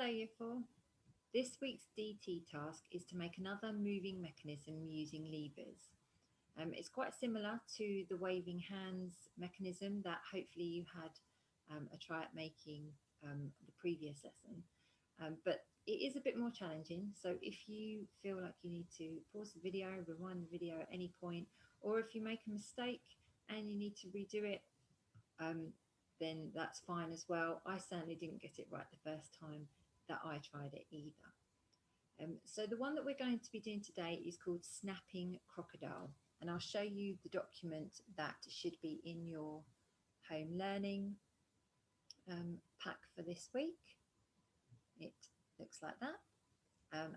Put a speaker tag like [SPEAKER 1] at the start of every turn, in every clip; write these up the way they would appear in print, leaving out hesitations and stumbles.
[SPEAKER 1] Hello, Year 4. This week's DT task is to make another moving mechanism using levers. It's quite similar to the waving hands mechanism that hopefully you had a try at making the previous lesson, but it is a bit more challenging. So if you feel like you need to pause the video, rewind the video at any point, or if you make a mistake and you need to redo it, then that's fine as well. I certainly didn't get it right the first time that I tried it either. So the one that we're going to be doing today is called Snapping Crocodile, and I'll show you the document that should be in your home learning pack for this week. It looks like that,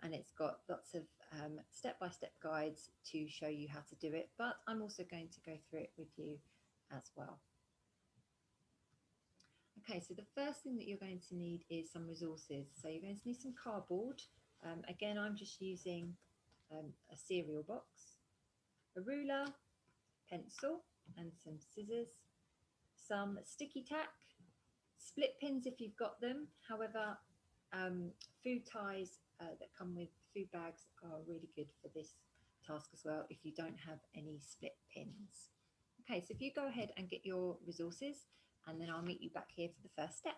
[SPEAKER 1] and it's got lots of step-by-step guides to show you how to do it, but I'm also going to go through it with you as well. Okay, so the first thing that you're going to need is some resources. So you're going to need some cardboard. Again, I'm just using a cereal box, a ruler, pencil and some scissors, some sticky tack, split pins if you've got them. However, food ties that come with food bags are really good for this task as well if you don't have any split pins. Okay, so if you go ahead and get your resources, and then I'll meet you back here for the first step.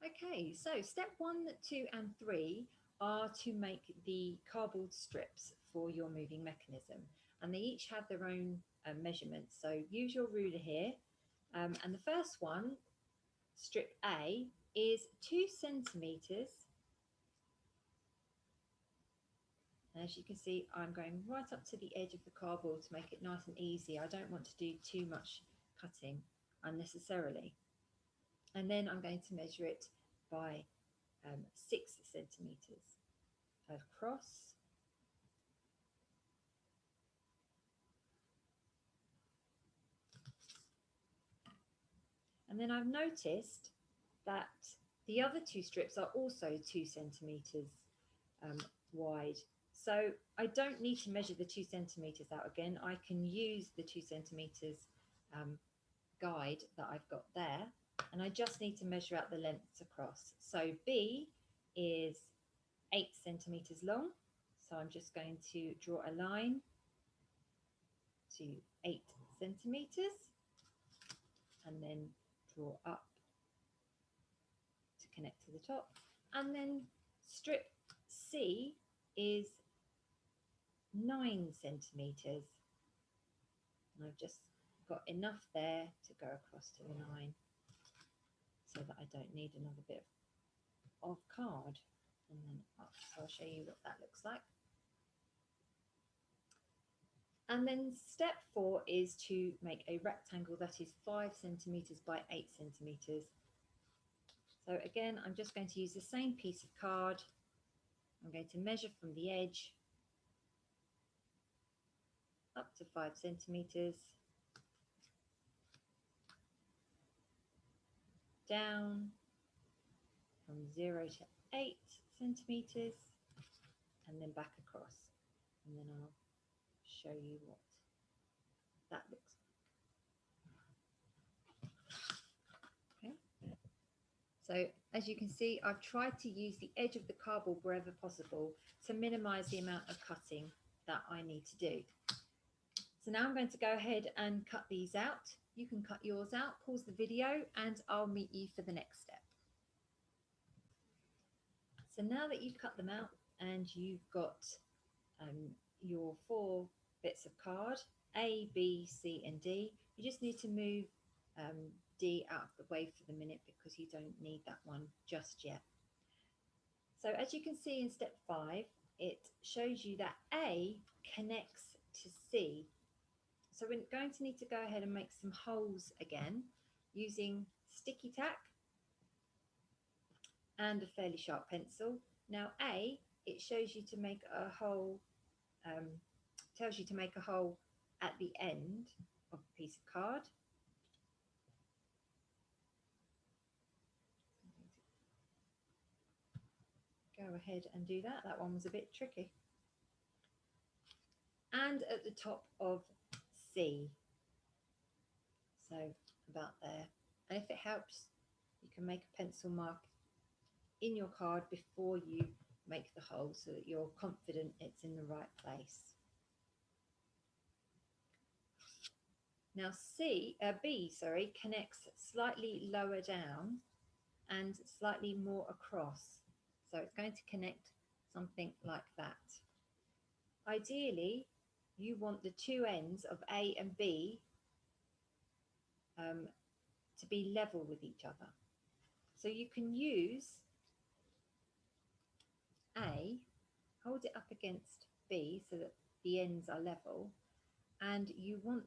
[SPEAKER 1] Okay, so step 1, 2 and 3 are to make the cardboard strips for your moving mechanism, and they each have their own measurements. So use your ruler here, and the first one, strip A, is 2 centimeters. And as you can see, I'm going right up to the edge of the cardboard to make it nice and easy. I don't want to do too much cutting unnecessarily. And then I'm going to measure it by 6 centimeters across. And then I've noticed that the other 2 strips are also 2 centimeters wide. So I don't need to measure the 2 centimeters out again. I can use the 2 centimeters guide that I've got there, and I just need to measure out the lengths across. So B is 8 centimeters long. So I'm just going to draw a line to 8 centimeters and then draw up to connect to the top. And then strip C is 9 centimeters. And I've just got enough there to go across to the 9 so that I don't need another bit of card, and then up. So I'll show you what that looks like. And then step 4 is to make a rectangle that is 5 centimeters by 8 centimeters. So again, I'm just going to use the same piece of card. I'm going to measure from the edge up to 5 centimeters, down from 0 to 8 centimeters, and then back across. And then I'll show you what that looks like. Okay. So as you can see, I've tried to use the edge of the cardboard wherever possible to minimize the amount of cutting that I need to do. So now I'm going to go ahead and cut these out. You can cut yours out, pause the video, and I'll meet you for the next step. So now that you've cut them out and you've got your 4 bits of card, A, B, C and D, you just need to move D out of the way for the minute because you don't need that one just yet. So as you can see in step 5, it shows you that A connects to C. So we're going to need to go ahead and make some holes again using sticky tack and a fairly sharp pencil. Now A, it shows you to make a hole, tells you to make a hole at the end of a piece of card. Go ahead and do that. That one was a bit tricky. And at the top of C. So about there. And if it helps, You can make a pencil mark in your card before you make the hole so that you're confident it's in the right place. Now B connects slightly lower down and slightly more across. So it's going to connect something like that. Ideally, you want the two ends of A and B to be level with each other. So you can use A, hold it up against B so that the ends are level, and you want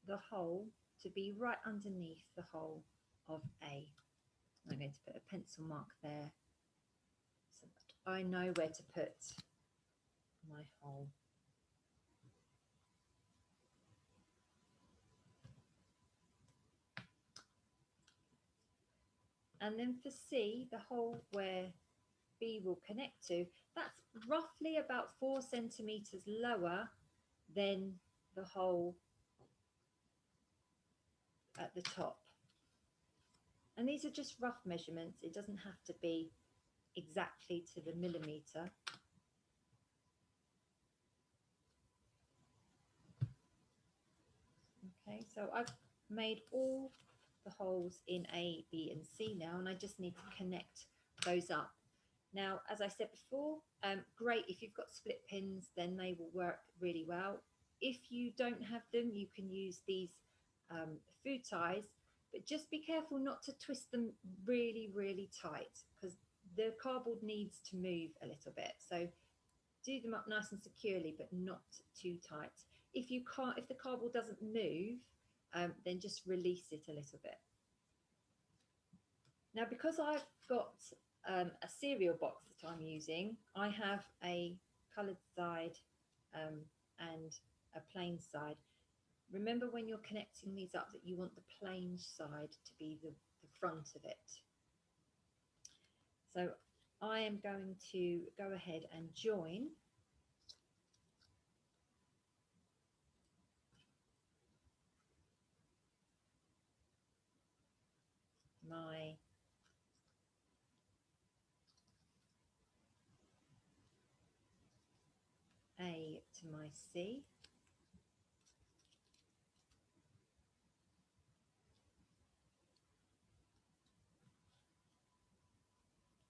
[SPEAKER 1] the hole to be right underneath the hole of A. I'm going to put a pencil mark there so that I know where to put my hole. And then for C, the hole where B will connect to, that's roughly about 4 centimeters lower than the hole at the top. And these are just rough measurements. It doesn't have to be exactly to the millimeter. Okay, so I've made all the holes in A, B and C now, and I just need to connect those up. Now, as I said before, great if you've got split pins, then they will work really well. If you don't have them, you can use these food ties, but just be careful not to twist them really, really tight because the cardboard needs to move a little bit. So do them up nice and securely, but not too tight. If the cardboard doesn't move, then just release it a little bit. Now, because I've got a cereal box that I'm using, I have a coloured side and a plain side. Remember when you're connecting these up that you want the plain side to be the front of it. So I am going to go ahead and join my A to my C.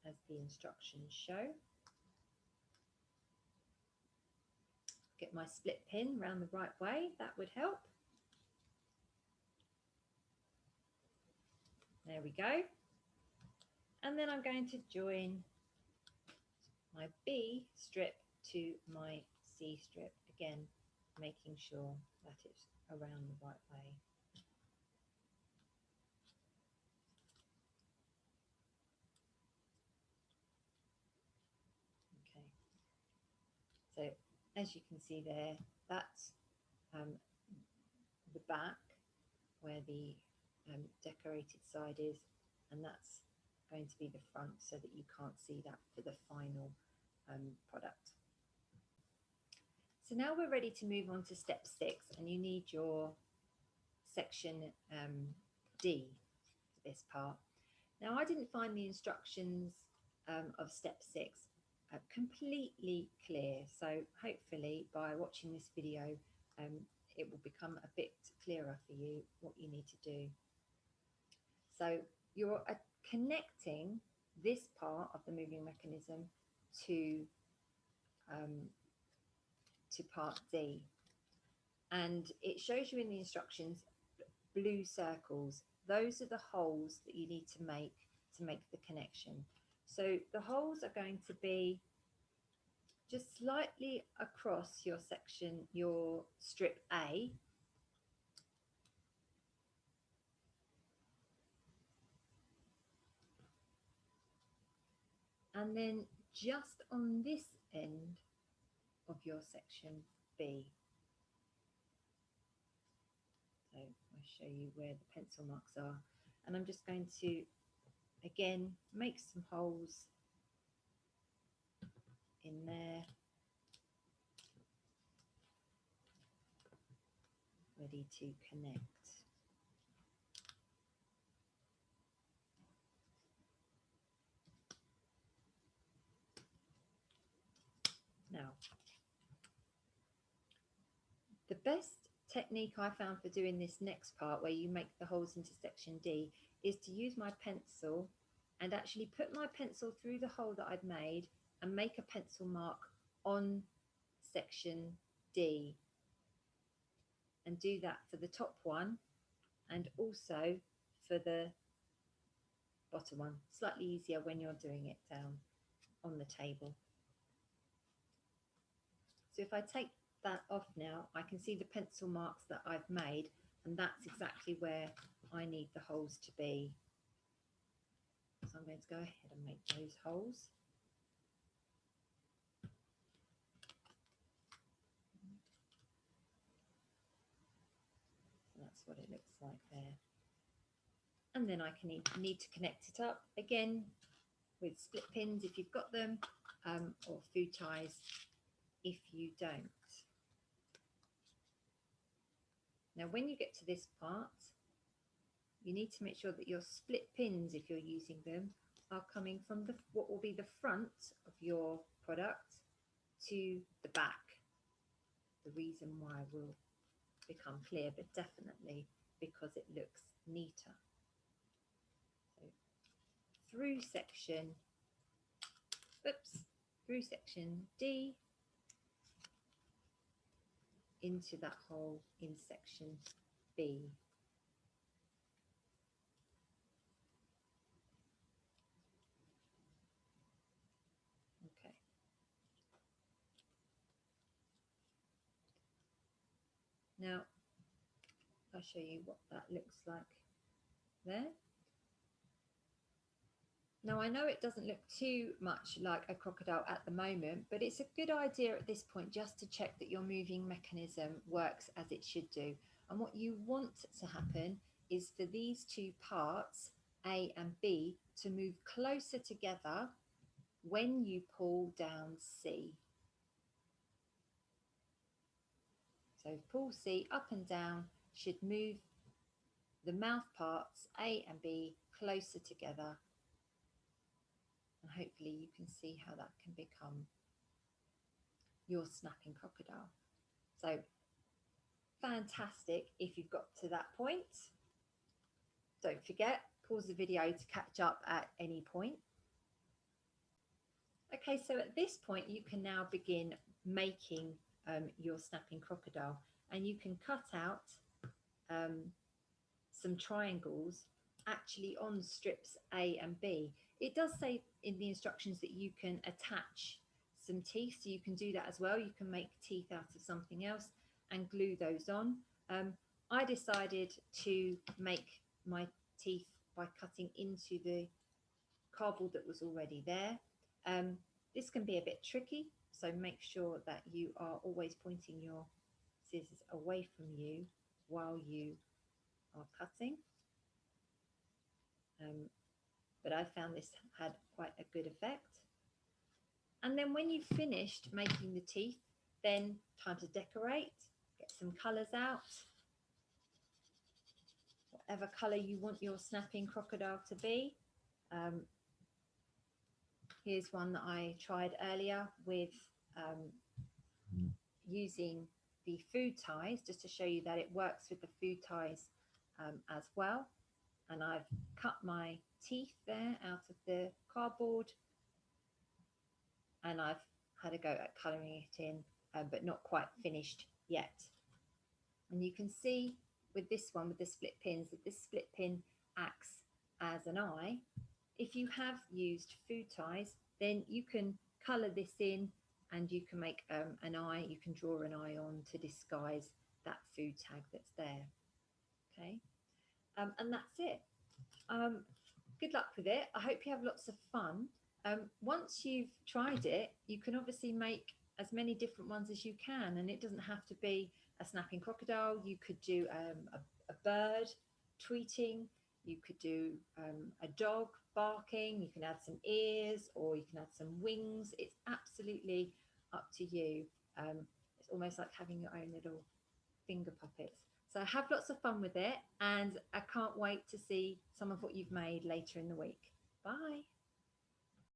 [SPEAKER 1] As the instructions show. Get my split pin round the right way, that would help. There we go. And then I'm going to join my B strip to my C strip, again, making sure that it's around the right way. Okay, so as you can see there, that's the back where the decorated side is, and that's going to be the front so that you can't see that for the final product. So now we're ready to move on to step 6, and you need your section D for this part. Now, I didn't find the instructions of step 6 completely clear, so hopefully by watching this video it will become a bit clearer for you what you need to do. So you're connecting this part of the moving mechanism to part D, and it shows you in the instructions blue circles. Those are the holes that you need to make the connection. So the holes are going to be just slightly across your section, your strip A, and then just on this end of your section B. So I'll show you where the pencil marks are, and I'm just going to again make some holes in there, ready to connect. best technique I found for doing this next part, where you make the holes into section D, is to use my pencil and actually put my pencil through the hole that I've made and make a pencil mark on section D, and do that for the top one and also for the bottom one. Slightly easier when you're doing it down on the table. So if I take that off now, I can see the pencil marks that I've made, and that's exactly where I need the holes to be. So I'm going to go ahead and make those holes. So that's what it looks like there. And then I can need to connect it up again with split pins if you've got them, or food ties if you don't. Now when you get to this part, you need to make sure that your split pins, if you're using them, are coming from what will be the front of your product to the back. The reason why will become clear, but definitely because it looks neater. So through section D into that hole in section B. Okay. Now I'll show you what that looks like there. Now I know it doesn't look too much like a crocodile at the moment, but it's a good idea at this point just to check that your moving mechanism works as it should do. And what you want to happen is for these two parts, A and B, to move closer together when you pull down C. So pull C up and down should move the mouth parts A and B closer together. And hopefully you can see how that can become your snapping crocodile. So fantastic if you've got to that point. Don't forget, pause the video to catch up at any point. Okay, so at this point you can now begin making your snapping crocodile, and you can cut out some triangles actually on strips A and B. It does say in the instructions that you can attach some teeth, so you can do that as well. You can make teeth out of something else and glue those on. I decided to make my teeth by cutting into the cardboard that was already there. This can be a bit tricky, so make sure that you are always pointing your scissors away from you while you are cutting. But I found this had quite a good effect. And then when you've finished making the teeth, then time to decorate, get some colours out. Whatever colour you want your snapping crocodile to be. Here's one that I tried earlier with using the food ties, just to show you that it works with the food ties as well. And I've cut my teeth there out of the cardboard, and I've had a go at colouring it in, but not quite finished yet. And you can see with this one, with the split pins, that this split pin acts as an eye. If you have used food ties, then you can colour this in and you can make an eye, you can draw an eye on to disguise that food tag that's there. Okay, and that's it. Good luck with it. I hope you have lots of fun. Once you've tried it, you can obviously make as many different ones as you can, and it doesn't have to be a snapping crocodile. You could do a bird tweeting, you could do a dog barking, you can add some ears, or you can add some wings. It's absolutely up to you. It's almost like having your own little finger puppets. So have lots of fun with it, and I can't wait to see some of what you've made later in the week. Bye.